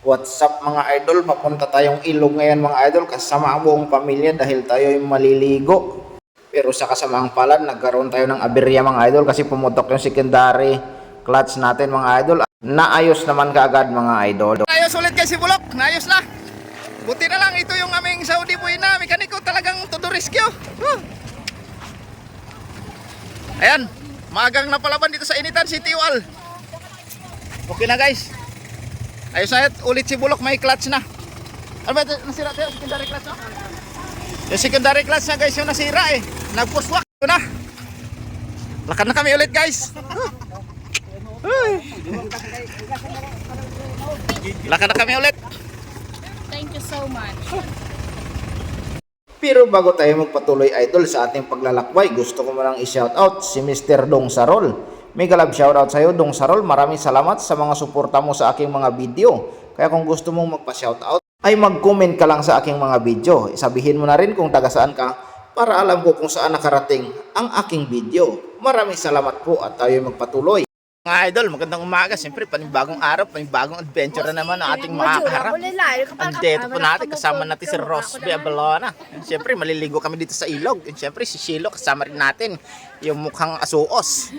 What's up mga idol? Papunta tayong ilog ngayon mga idol kasama ang buong pamilya dahil tayo ay maliligo. Pero sa kasamaang palad, nagkaroon tayo ng aberya mga idol kasi pumutok yung secondary clutch natin mga idol. Naayos naman kaagad mga idol. Naayos ulit kay si Bulok, naayos na. Buti na lang ito yung aming Saudi boy na mekaniko, talagang todo rescue. Ayan, maagang napalaban dito sa initan si Tiwal. Okay na guys. Ayos na ulit si Bulok, may clutch na. Ano ba ito? Nasira tayo, secondary clutch na? Yung secondary clutch na guys yung nasira eh. Nagpuswak ito na. Lakad na kami ulit guys. Lakad na kami ulit. Thank you so much. Pero bago tayo magpatuloy idol sa ating paglalakbay, gusto ko manang i-shoutout si Mr. Dong Sarol. Mega love shoutout sa iyo Dong Sarol. Maraming salamat sa mga suporta mo sa aking mga video. Kaya kung gusto mong magpa-shoutout, ay mag-comment ka lang sa aking mga video. Sabihin mo na rin kung taga saan ka para alam ko kung saan nakarating ang aking video. Maraming salamat po at tayo magpatuloy. Mga idol, magandang umaga. Siyempre, panibagong araw, panibagong adventure na naman ang ating makaharap. Andito po natin, kasama natin si Rosby Abalona. Siyempre, maliligo kami dito sa ilog. Siyempre, si Shilo, kasama rin natin yung mukhang asuos.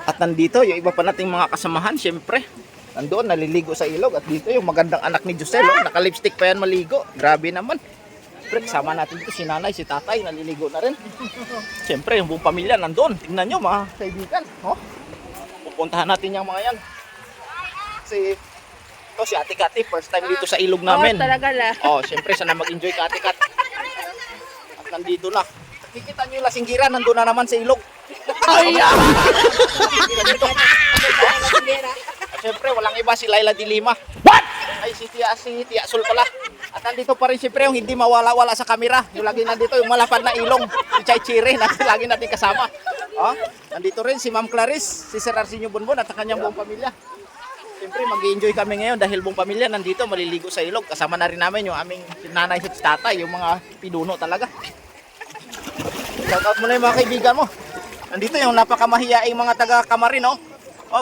At nandito, yung iba pa nating mga kasamahan, siyempre. Nandoon, naliligo sa ilog. At dito, yung magandang anak ni Josel, naka-lipstick pa yan maligo. Grabe naman. Siyempre, kasama natin dito si nanay, si tatay, naliligo na rin. Siyempre, yung buong pamilya nandoon. Tingnan nyo, mga kaibigan. Pupuntahan natin yung mga yan. Kasi ito si Ate Kati, first time dito sa ilog namin. Talaga la. Siyempre sana mag-enjoy ka Ate Kat. At nandito na. Kikita nyo yung lasinggira, nandun na naman sa ilog. Ay! Siyempre walang iba si Laila Dilima. What? Ay si Tia Sul pala. At nandito pa rin siyempre yung hindi mawala-wala sa kamera. Yung lagi nandito, yung malapad na ilong. Si Chay Chiri, lagi natin kasama. Nandito rin si Ma'am Clarice, si Sir Arsenio Bonbon at ang kanyang buong pamilya. Siyempre mag-enjoy kami ngayon dahil buong pamilya nandito maliligo sa ilog. Kasama na rin namin yung aming nanay at tatay, yung mga pinuno talaga. Shoutout mo na yung mga kaibigan mo. Nandito yung napakamahiyaing mga taga-Kamarin,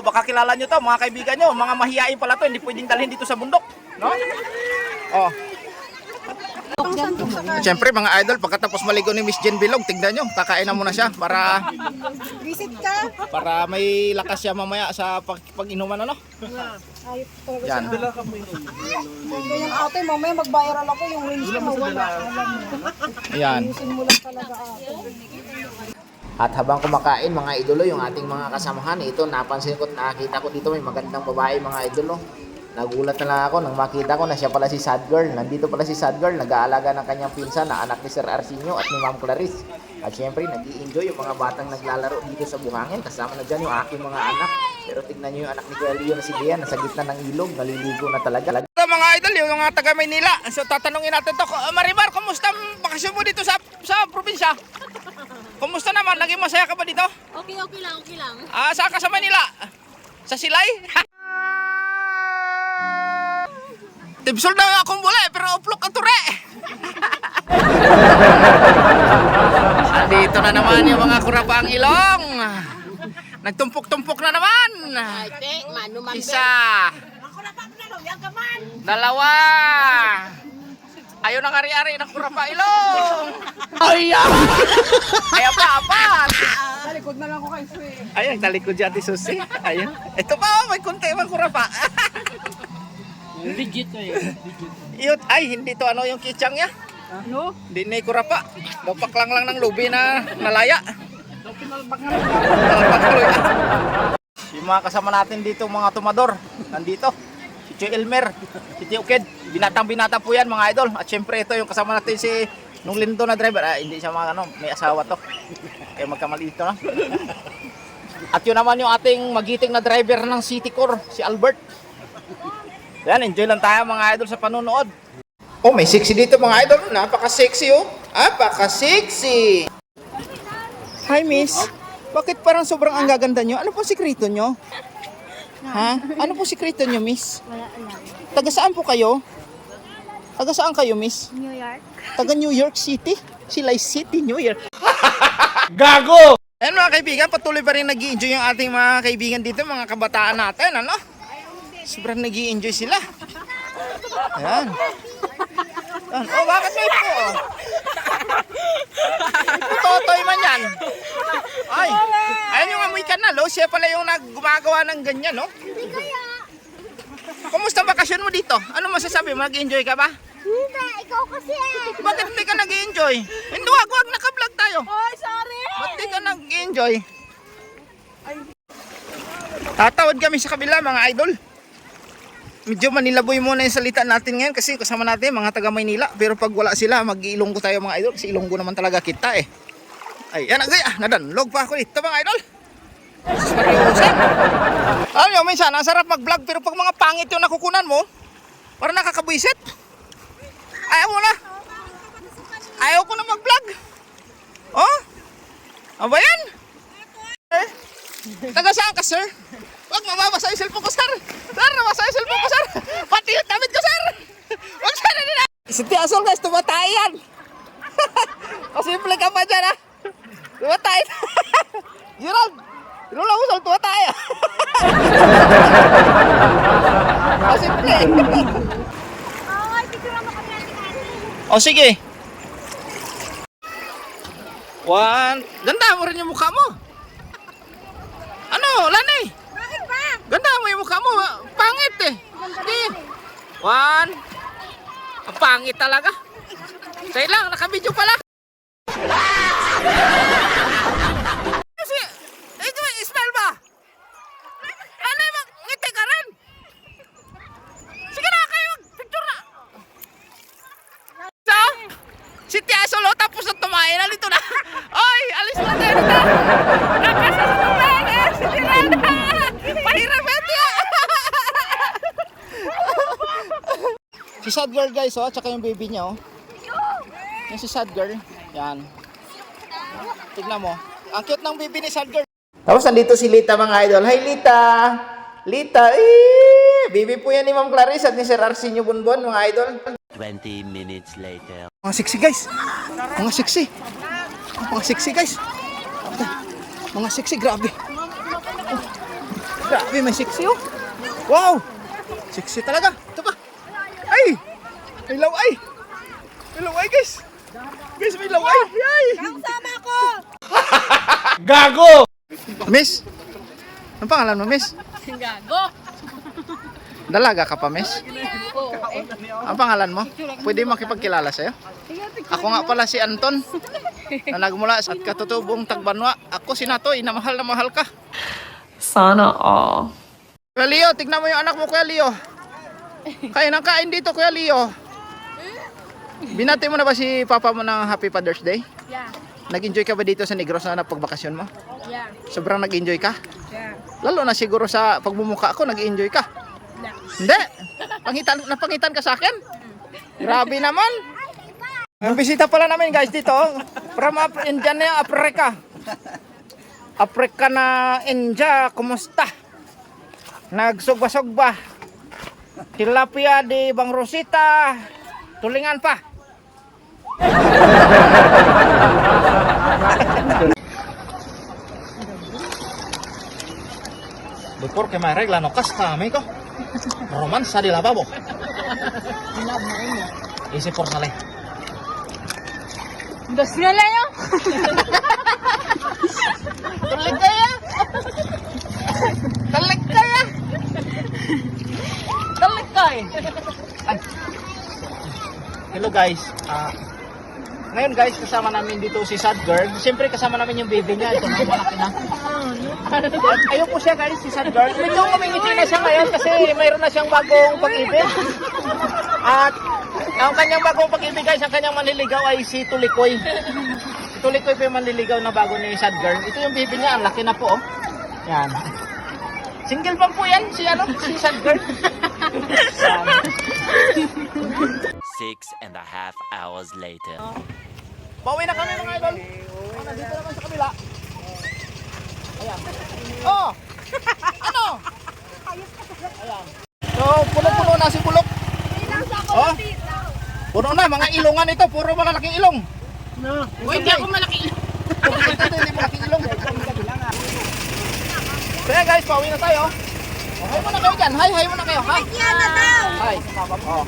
baka kilala nyo to, mga kaibigan nyo, mga mahiyain pala to, hindi pwedeng dalhin dito sa bundok, no? Siyempre mga idol, pagkatapos maligo ni Miss Jen Bilog, tignan nyo, kakain na muna siya para Visit ka? para may lakas siya mamaya sa pag-inuman, ano? Yan. Yung ate, mamaya mag-viral ako yung wings ko mawala. Yan. Ayusin mo lang talaga ate. At habang kumakain mga idolo, yung ating mga kasamahan, ito napansin ko, nakita ko dito may magandang babae mga idolo. Nagulat na lang ako nang makita ko na siya pala si Sad Girl. Nandito pala si Sad Girl, nag-aalaga ng kanyang pinsan na anak ni Sir Arsenio at ni Ma'am Clarice. At syempre, nag-i-enjoy yung mga batang naglalaro dito sa buhangin. Kasama na dyan yung aking mga anak. Pero tignan nyo yung anak ni Kuya Leo na si Bea, nasa gitna ng ilog, naliligo na talaga. Ito mga idol, yung mga taga Maynila. So tatanungin natin to, Marimar, kumusta ang bakasyon mo dito sa probinsya? Kumusta naman? Lagi masaya ka ba dito? Okay lang, okay lang. Saan ka sa Manila? Sa Silay? Tibsol na akong bula pero uplok ang ture. Dito na naman yung mga kurapang ilong. Nagtumpok-tumpok na naman. Isa. Dalawa. Ayaw nang ari-ari ng kurapa ilong. Ayaw pa, apat. Talikod na lang ako kay Sue. Ayun, talikod dyan si Susi. Ayun. Ito pa, may kunti mang kurapa. Legit na yun. Iyot, ay, hindi to ano yung kichang niya. No? Hindi na kurapa. Dapak lang ng lubi na nalaya. Yung mga kasama natin dito, mga tumador, nandito. Si Tio Elmer, si Tio Ked, binatang-binata po yan mga idol. At syempre ito yung kasama natin si nung lindo na driver. Hindi siya mga may asawa to. Kaya magkamalito na. At yun naman yung ating magiting na driver ng City Core, si Albert. Yan, enjoy lang tayo mga idol sa panonood. May sexy dito mga idol. Napaka-sexy Napaka-sexy. Hi miss. Bakit parang sobrang ang gaganda nyo? Ano po sikreto nyo? Ha? Ano po sikreto nyo miss? Wala lang. Taga saan po kayo? Taga saan kayo miss? New York? Taga New York City? Silay City, New York. Gago! Ayan mga kaibigan, patuloy pa rin nag-i-enjoy yung ating mga kaibigan dito, mga kabataan natin, ano? Sobrang nag-i-enjoy sila. Ayan. Ayan. Oh, bakit may po? Totoy man yan. Ay, ayan yung amoy kanal, oh. Siya pala yung gumagawa ng ganyan, no? Kumusta bakasyon mo dito? Ano masasabi mo? Nag-enjoy ka ba? Hindi, ikaw kasi eh. Bakit hindi ka nag-enjoy? Hindi, wag naka-vlog tayo. Ay, sorry! Ba't di ka nag-enjoy? Tatawad kami sa kabila, mga idol. Medyo manilaboy muna yung salita natin ngayon kasi kasama natin mga taga Maynila. Pero pag wala sila, mag-Ilonggo tayo mga idol. Kasi Ilonggo naman talaga kita eh. Ay, yan nadanlog pa ako dito mga idol. Alam nyo, minsan, ang sarap mag-vlog pero pag mga pangit yung nakukunan mo, parang nakakabwisit. Ayaw mo na. Ayaw ko na mag-vlog. Oh? Ano ba yan? Taga saan ka, sir? Huwag mababasa yung cellphone ko, sir. Sir, nabasa yung cellphone ko, sir. Pati yung damit ko, sir. Huwag sir, hindi na. Si Tiasol, guys, tumatay yan. Kasimple ka pa dyan, ha? Tumatay. Gerald, Lola Usol, tumatay. Kasimple. Ay, picture naman kami natin natin. O, sige. One. Ganda mo rin yung mukha mo. Ano, Lani? Bakit ba? Ganda mo yung mukha mo. Pangit eh. Sige. One. Ang pangit talaga. Say lang, nakabidyo pala. Kasi, ito may smell ba? Ano yung ngiti ka rin? Sige na, kayo picture na. So, si Tia Solo tapos na tumain. Alito na. Oy, alis na tayo dito. Nakasa sa tumain eh. Si Tirana. Pahirapet yan. Si sad girl guys, oh, at saka yung baby niya, oh. Yan si sad girl. Yan. Tignan mo. Ang cute ng baby ni sad girl. Tapos nandito si Lita mga idol. Hi Lita! Lita, baby po yan ni Ma'am Clarice at ni Sir Arsenio Bonbon mga idol. 20 minutes later. Mga sexy guys. Mga sexy. Mga sexy guys. Mga sexy, grabe. Oh, grabe, may sexy oh. Wow! Sexy talaga. Ito pa. Ay! May laway. May laway guys. Guys, may laway. Ay! Kasama ko! Gago! Miss? Anong pangalan mo, Miss? Gago! Dalaga ka pa, Miss? Ang pangalan mo? Pwede makipagkilala sa'yo? Ako nga pala si Anton na nagmula sa katutubong Tagbanwa. Ako si Natoy na mahal ka. Sana all. Kuya Leo, tignan mo yung anak mo, Kuya Leo. Kain ng kain dito, Kuya Leo. Binati mo na ba si Papa mo ng Happy Father's Day? Yeah. Nag-enjoy ka ba dito sa Negros na pagbakasyon mo? Yeah. Sobrang nag-enjoy ka? Yeah. Lalo na siguro sa pagmumukha ko, nag-enjoy ka. Hindi. Napangitan ka sa akin? Grabe naman. Ang bisita pala namin guys dito. From India na Africa. Africa na India. Kumusta? Nagsugba-sugba. Tilapia di Bang Rosita. Tulingan pa. Before que me arregla no casca, amigo. Romansa di lavabo. Isi por sale. Dos na lang yun! Talig kaya. Talig kaya. Talig kaya. Ay. Hello guys. Ngayon guys, kasama namin dito si Sad Girl. Siyempre kasama namin yung baby niya. Ito na, malaki na. At ayun po siya guys, si Sad Girl. Medyo kumingiti na siya ngayon kasi mayroon na siyang bagong pag-ibig. At ang kanyang bagong pag-ibig guys, ang kanyang manliligaw ay si Tulikoy. Si Tulikoy po yung manliligaw na bago ni Sad Girl. Ito yung baby niya, ang laki na po oh. Yan. Single pa po yan, si Sad Girl. 6.5 hours later. Pauwi na kami mga idol. Oh, nandito naman sa kabila. Ayan. Oh! Ano? Ayan. So, puno-puno na si Bulok. Oh? Puno na, mga ilongan ito. Puro malalaking ilong. No. Uy, hindi ako malaking ilong. Ito, hindi malaking ilong. Kaya guys, pauwi na tayo. Oh. Hi muna kayo dyan. Hi muna kayo. Hi. Yan na daw. Hi. Oh.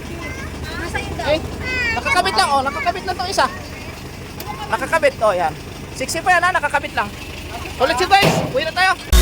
Nasa yun daw. Eh, nakakabit lang. Oh, nakakabit lang tong isa. Nakakabit. Oh, yan. 60 pa yan ha. Nakakabit lang. Ulit si guys. Uwi na tayo.